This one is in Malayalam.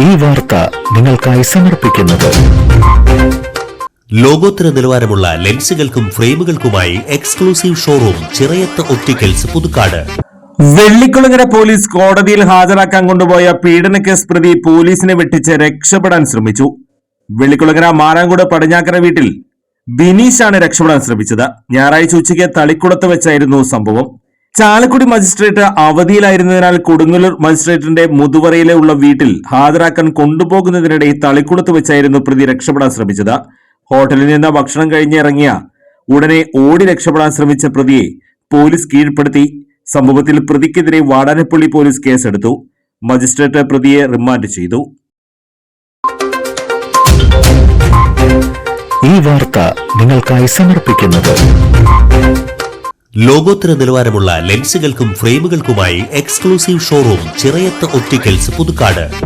ഈ വാർത്ത നിങ്ങൾക്കായി സമർപ്പിക്കുന്നത് ലോകോത്തര നിലവാരമുള്ള ലെൻസുകൾക്കും ഫ്രെയിമുകൾക്കുമായി exclusive showroom Chirayath opticals Puthukkad. Vellikkulangara police കോടതിയിൽ ഹാജരാക്കാൻ കൊണ്ടുപോയ പീഡന കേസ് പ്രതി പോലീസിനെ വെട്ടിച്ച് രക്ഷപ്പെടാൻ ശ്രമിച്ചു. വെള്ളിക്കുളങ്ങര മാരാങ്കോട് പടിഞ്ഞാക്കര വീട്ടിൽ ബിനീഷാണ് രക്ഷപ്പെടാൻ ശ്രമിച്ചത്. ഞായറാഴ്ച ഉച്ചയ്ക്ക് തളിക്കുളത്ത് വെച്ചായിരുന്നു സംഭവം. ചാലക്കുടി മജിസ്ട്രേറ്റ് അവധിയിലായിരുന്നതിനാൽ കൊടുങ്ങല്ലൂർ മജിസ്ട്രേറ്റിന്റെ മുതുവറയിലെ ഉള്ള വീട്ടിൽ ഹാജരാക്കാൻ കൊണ്ടുപോകുന്നതിനിടെ തളിക്കുളത്ത് വെച്ചായിരുന്നു പ്രതി രക്ഷപ്പെടാൻ ശ്രമിച്ചത്. ഹോട്ടലിൽ നിന്ന് ഭക്ഷണം കഴിഞ്ഞിറങ്ങിയ ഉടനെ ഓടി രക്ഷപ്പെടാൻ ശ്രമിച്ച പ്രതിയെ പോലീസ് കീഴ്പ്പെടുത്തി. സംഭവത്തിൽ പ്രതിക്കെതിരെ വാടാനപ്പള്ളി പോലീസ് കേസെടുത്തു. മജിസ്ട്രേറ്റ് പ്രതിയെ റിമാൻഡ് ചെയ്തു. ഈ വാർത്ത നിങ്ങൾക്കായി സമർപ്പിക്കുന്നത് ലോകോത്തര നിലവാരമുള്ള ലെൻസുകൾക്കും ഫ്രെയിമുകൾക്കുമായി exclusive showroom Chirayath opticals Puthukkad.